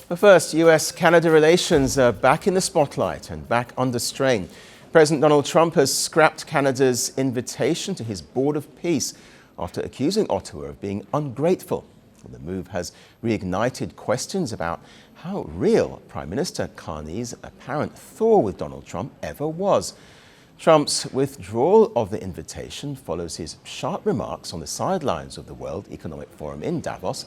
But first, US-Canada relations are back in the spotlight and back under strain. President Donald Trump has scrapped Canada's invitation to his Board of Peace after accusing Ottawa of being ungrateful. The move has reignited questions about how real Prime Minister Carney's apparent thaw with Donald Trump ever was. Trump's withdrawal of the invitation follows his sharp remarks on the sidelines of the World Economic Forum in Davos.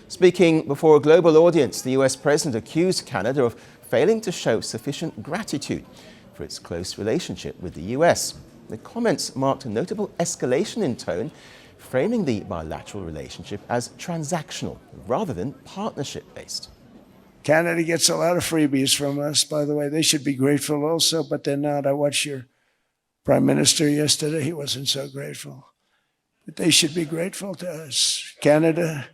Speaking before a global audience, the US president accused Canada of failing to show sufficient gratitude for its close relationship with the US. The comments marked a notable escalation in tone, framing the bilateral relationship as transactional rather than partnership-based. Canada gets a lot of freebies from us, by the way. They should be grateful also, but they're not. I watched your Prime Minister yesterday. He wasn't so grateful. But they should be grateful to us. Canada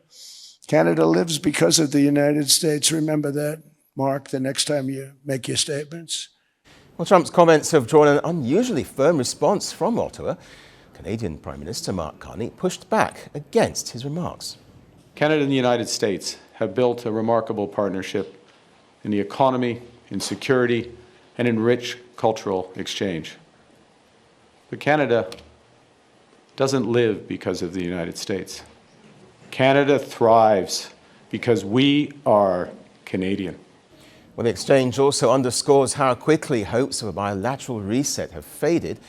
lives because of the United States. Remember that, Mark, the next time you make your statements. Well, Trump's comments have drawn an unusually firm response from Ottawa. Canadian Prime Minister Mark Carney pushed back against his remarks. Canada and the United States have built a remarkable partnership in the economy, in security, and in rich cultural exchange. But Canada doesn't live because of the United States. Canada thrives because we are Canadian. Well, the exchange also underscores how quickly hopes of a bilateral reset have faded.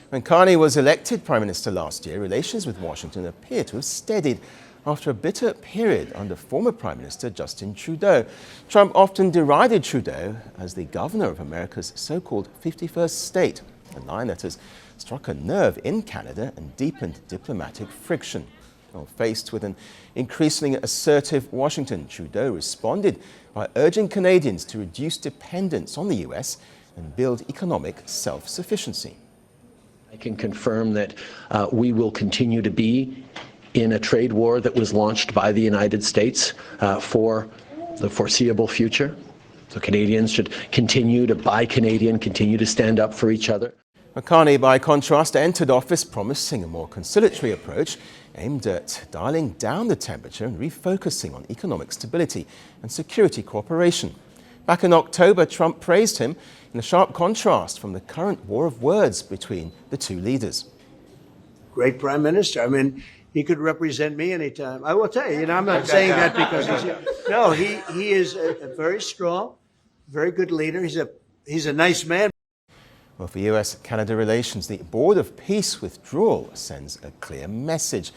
When Carney was elected Prime Minister last year, relations with Washington appear to have steadied after a bitter period under former Prime Minister Justin Trudeau. Trump often derided Trudeau as the governor of America's so-called 51st state, a line that has struck a nerve in Canada and deepened diplomatic friction. Well, faced with an increasingly assertive Washington, Trudeau responded by urging Canadians to reduce dependence on the US and build economic self-sufficiency. I can confirm that we will continue to be in a trade war that was launched by the United States for the foreseeable future. So Canadians should continue to buy Canadian, continue to stand up for each other. Carney, by contrast, entered office promising a more conciliatory approach aimed at dialing down the temperature and refocusing on economic stability and security cooperation. Back in October, Trump praised him in a sharp contrast from the current war of words between the two leaders. Great Prime Minister. I mean, he could represent me anytime. I will tell you, I'm not saying that because no, he is a very strong, very good leader. He's a nice man. Well, for US-Canada relations, the Board of Peace withdrawal sends a clear message.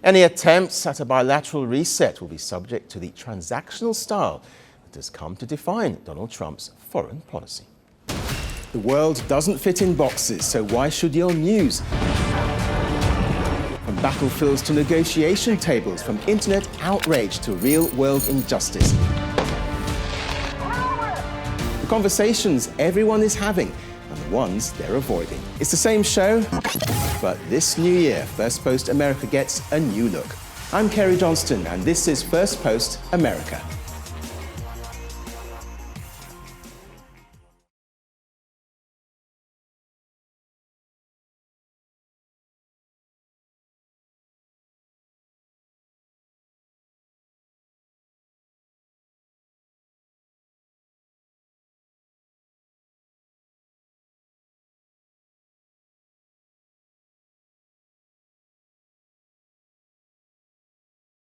Any attempts at a bilateral reset will be subject to the transactional style that has come to define Donald Trump's foreign policy. The world doesn't fit in boxes, so why should your news? From battlefields to negotiation tables, from internet outrage to real-world injustice. The conversations everyone is having and the ones they're avoiding. It's the same show, but this new year, Firstpost America gets a new look. I'm Cary Johnston, and this is Firstpost America.